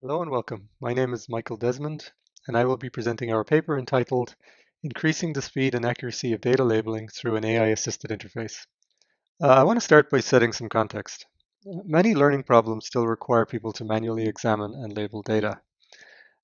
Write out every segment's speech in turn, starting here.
Hello and welcome. My name is Michael Desmond, and I will be presenting our paper entitled Increasing the Speed and Accuracy of Data Labeling Through an AI-Assisted Interface. I want to start by setting some context. Many learning problems still require people to manually examine and label data,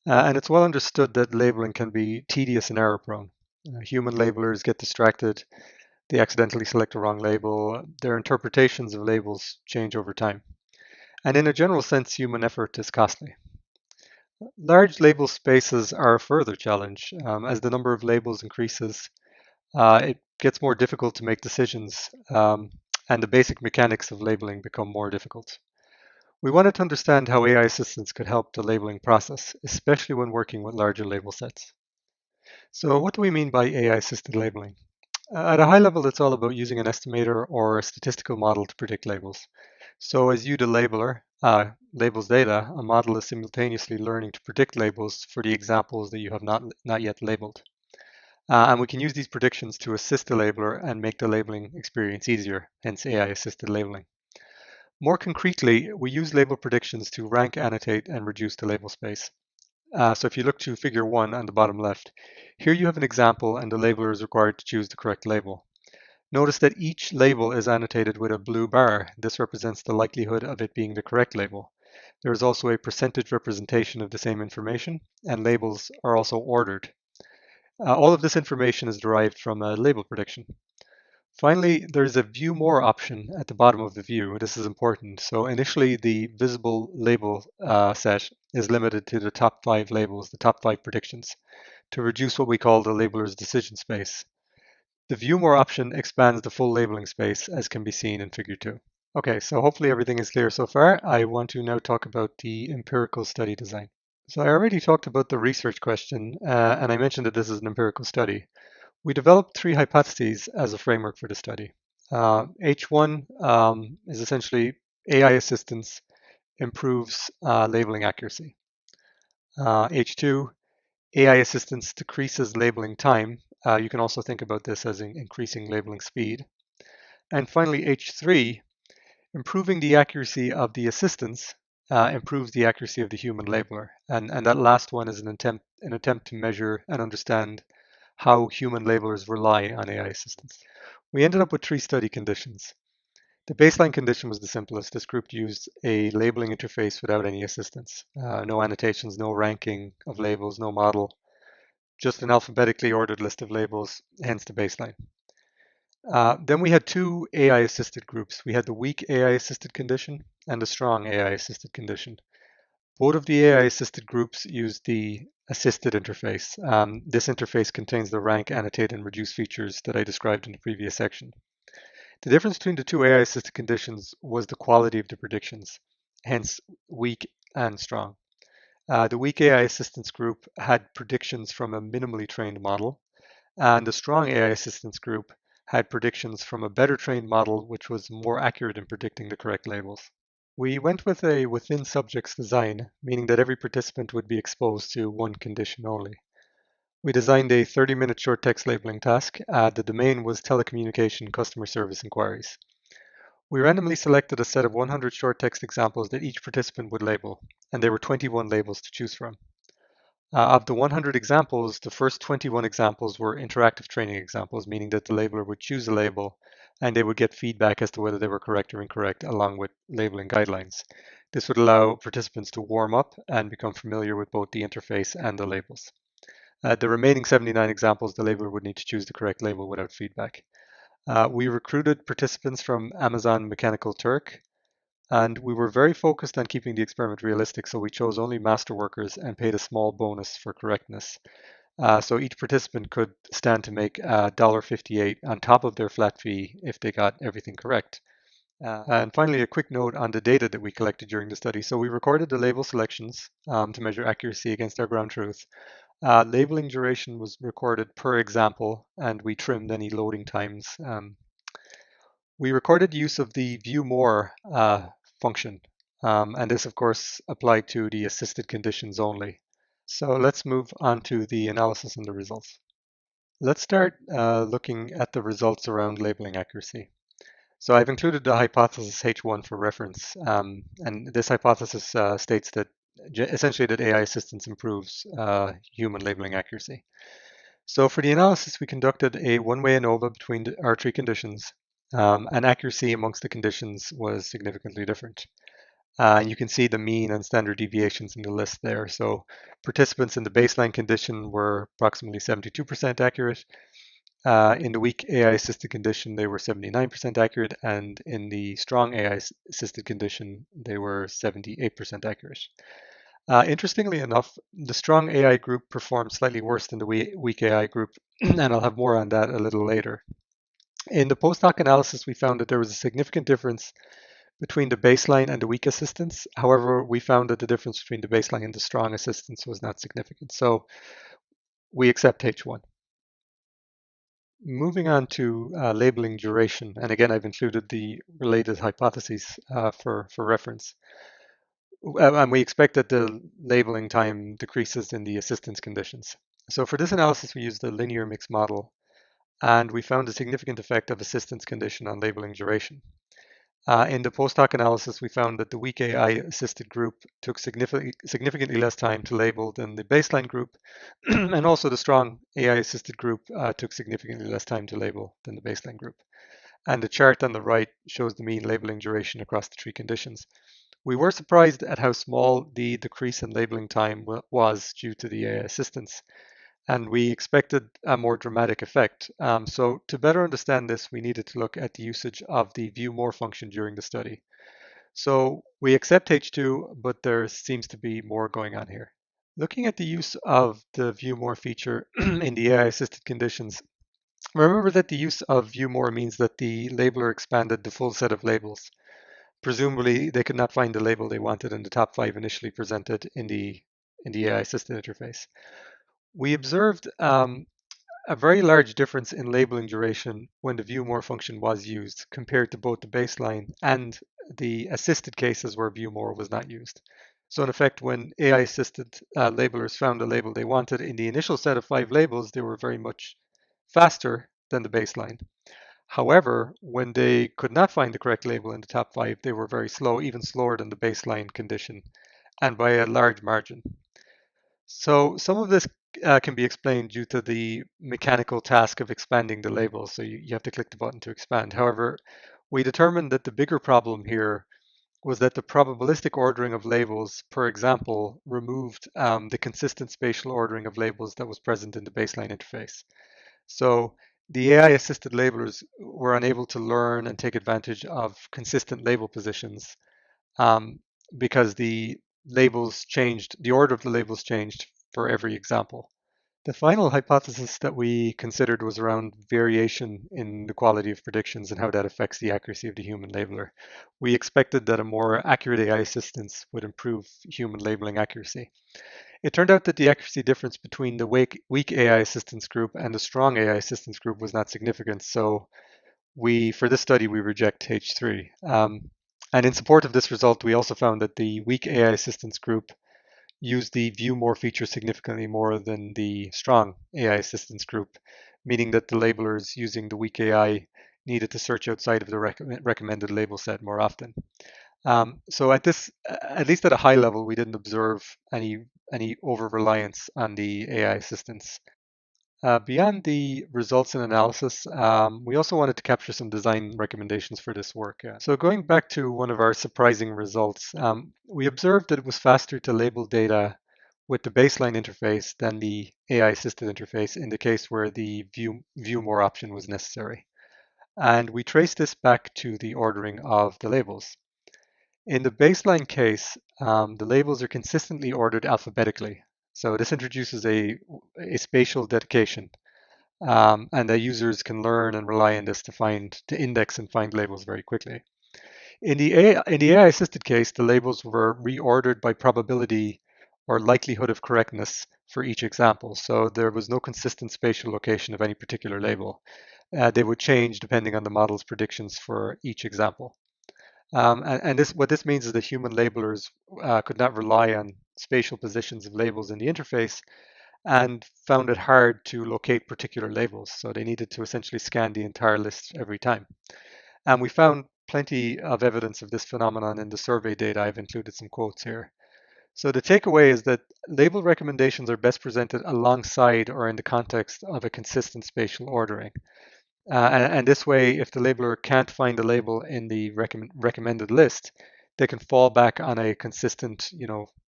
and it's well understood that labeling can be tedious and error-prone. Human labelers get distracted, they accidentally select a wrong label, their interpretations of labels change over time, and in a general sense, human effort is costly. Large label spaces are a further challenge. As the number of labels increases, it gets more difficult to make decisions, and the basic mechanics of labeling become more difficult. We wanted to understand how AI assistants could help the labeling process, especially when working with larger label sets. So what do we mean by AI-assisted labeling? At a high level, it's all about using an estimator or a statistical model to predict labels. So as you, the labeler, labels data, a model is simultaneously learning to predict labels for the examples that you have not yet labeled. And we can use these predictions to assist the labeler and make the labeling experience easier, hence AI-assisted labeling. More concretely, we use label predictions to rank, annotate, and reduce the label space. So if you look to figure 1 on the bottom left, here you have an example and the labeler is required to choose the correct label. Notice that each label is annotated with a blue bar. This represents the likelihood of it being the correct label. There is also a percentage representation of the same information, and labels are also ordered. All of this information is derived from a label prediction. Finally, there's a View More option at the bottom of the view. This is important. So initially, the visible label set is limited to the top 5 labels, the top 5 predictions, to reduce what we call the labeler's decision space. The View More option expands the full labeling space, as can be seen in Figure 2. Okay, so hopefully everything is clear so far. I want to now talk about the empirical study design. So I already talked about the research question, and I mentioned that this is an empirical study. We developed 3 hypotheses as a framework for the study. H1 is essentially AI assistance improves labeling accuracy. H2, AI assistance decreases labeling time. You can also think about this as increasing labeling speed. And finally, H3, improving the accuracy of the assistance improves the accuracy of the human labeler. And that last one is an attempt to measure and understand how human labelers rely on AI assistance. We ended up with 3 study conditions. The baseline condition was the simplest. This group used a labeling interface without any assistance. No annotations, no ranking of labels, no model, just an alphabetically ordered list of labels, hence the baseline. Then we had 2 AI-assisted groups. We had the weak AI-assisted condition and the strong AI-assisted condition. Both of the AI-assisted groups used the assisted interface. This interface contains the rank, annotate, and reduce features that I described in the previous section. The difference between the 2 AI-assisted conditions was the quality of the predictions, hence weak and strong. The weak AI assistance group had predictions from a minimally trained model, and the strong AI assistance group had predictions from a better trained model, which was more accurate in predicting the correct labels. We went with a within subjects design, meaning that every participant would be exposed to one condition only. We designed a 30-minute short text labeling task. The domain was telecommunication customer service inquiries. We randomly selected a set of 100 short text examples that each participant would label, and there were 21 labels to choose from. Of the 100 examples, the first 21 examples were interactive training examples, meaning that the labeler would choose a label and they would get feedback as to whether they were correct or incorrect, along with labeling guidelines. This would allow participants to warm up and become familiar with both the interface and the labels. The remaining 79 examples, the labeler would need to choose the correct label without feedback. We recruited participants from Amazon Mechanical Turk, and we were very focused on keeping the experiment realistic, so we chose only master workers and paid a small bonus for correctness. So each participant could stand to make $1.58 on top of their flat fee if they got everything correct. And finally, a quick note on the data that we collected during the study. So we recorded the label selections to measure accuracy against our ground truth. Labeling duration was recorded per example, and we trimmed any loading times. We recorded use of the View More function, and this, of course, applied to the assisted conditions only. So let's move on to the analysis and the results. Let's start looking at the results around labeling accuracy. So I've included the hypothesis H1 for reference, and this hypothesis states that essentially that AI assistance improves human labeling accuracy. So for the analysis, we conducted a one-way ANOVA between our three conditions, and accuracy amongst the conditions was significantly different. And you can see the mean and standard deviations in the list there. So participants in the baseline condition were approximately 72% accurate. In the weak AI-assisted condition, they were 79% accurate, and in the strong AI-assisted condition, they were 78% accurate. Interestingly enough, the strong AI group performed slightly worse than the weak AI group, and I'll have more on that a little later. In the post-hoc analysis, we found that there was a significant difference between the baseline and the weak assistance. However, we found that the difference between the baseline and the strong assistance was not significant. So we accept H1. Moving on to labeling duration, and again, I've included the related hypotheses for reference. And we expect that the labeling time decreases in the assistance conditions. So for this analysis, we used the linear mixed model, and we found a significant effect of assistance condition on labeling duration. In the post-hoc analysis, we found that the weak AI-assisted group took significantly less time to label than the baseline group, and also the strong AI-assisted group took significantly less time to label than the baseline group. And the chart on the right shows the mean labeling duration across the three conditions. We were surprised at how small the decrease in labeling time was due to the AI assistance, and we expected a more dramatic effect. So to better understand this, we needed to look at the usage of the view more function during the study. So we accept H2, but there seems to be more going on here. Looking at the use of the view more feature in the AI assisted conditions, remember that the use of view more means that the labeler expanded the full set of labels. Presumably, they could not find the label they wanted in the top 5 initially presented in the AI assisted interface. We observed a very large difference in labeling duration when the view more function was used compared to both the baseline and the assisted cases where view more was not used. So in effect, when AI assisted labelers found the label they wanted in the initial set of 5 labels, they were very much faster than the baseline. However, when they could not find the correct label in the top 5, they were very slow, even slower than the baseline condition, and by a large margin. So some of this can be explained due to the mechanical task of expanding the labels. So you have to click the button to expand. However, we determined that the bigger problem here was that the probabilistic ordering of labels, per example, removed the consistent spatial ordering of labels that was present in the baseline interface. So the AI-assisted labelers were unable to learn and take advantage of consistent label positions because the labels changed, the order of the labels changed for every example. The final hypothesis that we considered was around variation in the quality of predictions and how that affects the accuracy of the human labeler. We expected that a more accurate AI assistance would improve human labeling accuracy. It turned out that the accuracy difference between the weak AI assistance group and the strong AI assistance group was not significant. So for this study, we reject H3. And in support of this result, we also found that the weak AI assistance group used the view more feature significantly more than the strong AI assistance group, meaning that the labelers using the weak AI needed to search outside of the recommended label set more often. So at least at a high level, we didn't observe any over-reliance on the AI assistance. Beyond the results and analysis, we also wanted to capture some design recommendations for this work. So going back to one of our surprising results, we observed that it was faster to label data with the baseline interface than the AI-assisted interface in the case where the view more option was necessary. And we traced this back to the ordering of the labels. In the baseline case, the labels are consistently ordered alphabetically. So this introduces a spatial dedication, and the users can learn and rely on this to index and find labels very quickly. In the AI-assisted case, the labels were reordered by probability or likelihood of correctness for each example. So there was no consistent spatial location of any particular label. They would change depending on the model's predictions for each example. And what this means is that human labelers could not rely on spatial positions of labels in the interface and found it hard to locate particular labels. So they needed to essentially scan the entire list every time. And we found plenty of evidence of this phenomenon in the survey data. I've included some quotes here. So the takeaway is that label recommendations are best presented alongside or in the context of a consistent spatial ordering. And this way, if the labeler can't find a label in the recommended list, they can fall back on a consistent,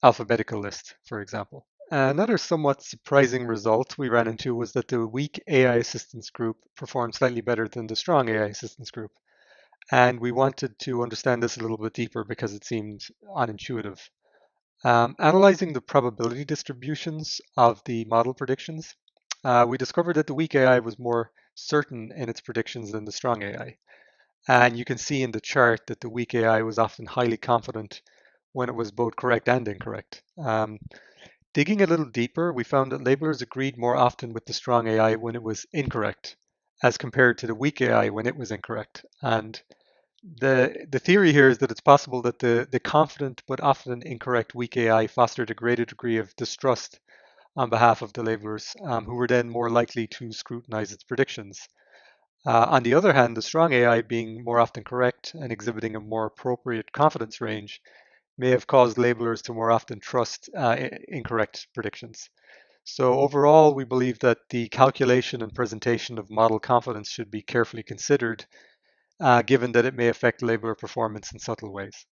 alphabetical list, for example. Another somewhat surprising result we ran into was that the weak AI assistance group performed slightly better than the strong AI assistance group. And we wanted to understand this a little bit deeper because it seemed unintuitive. Analyzing the probability distributions of the model predictions, we discovered that the weak AI was more certain in its predictions than the strong AI. And you can see in the chart that the weak AI was often highly confident when it was both correct and incorrect. Digging a little deeper, we found that labelers agreed more often with the strong AI when it was incorrect, as compared to the weak AI when it was incorrect. And the theory here is that it's possible that the confident but often incorrect weak AI fostered a greater degree of distrust on behalf of the labelers, who were then more likely to scrutinize its predictions. On the other hand, the strong AI being more often correct and exhibiting a more appropriate confidence range may have caused labelers to more often trust incorrect predictions. So overall, we believe that the calculation and presentation of model confidence should be carefully considered, given that it may affect labeler performance in subtle ways.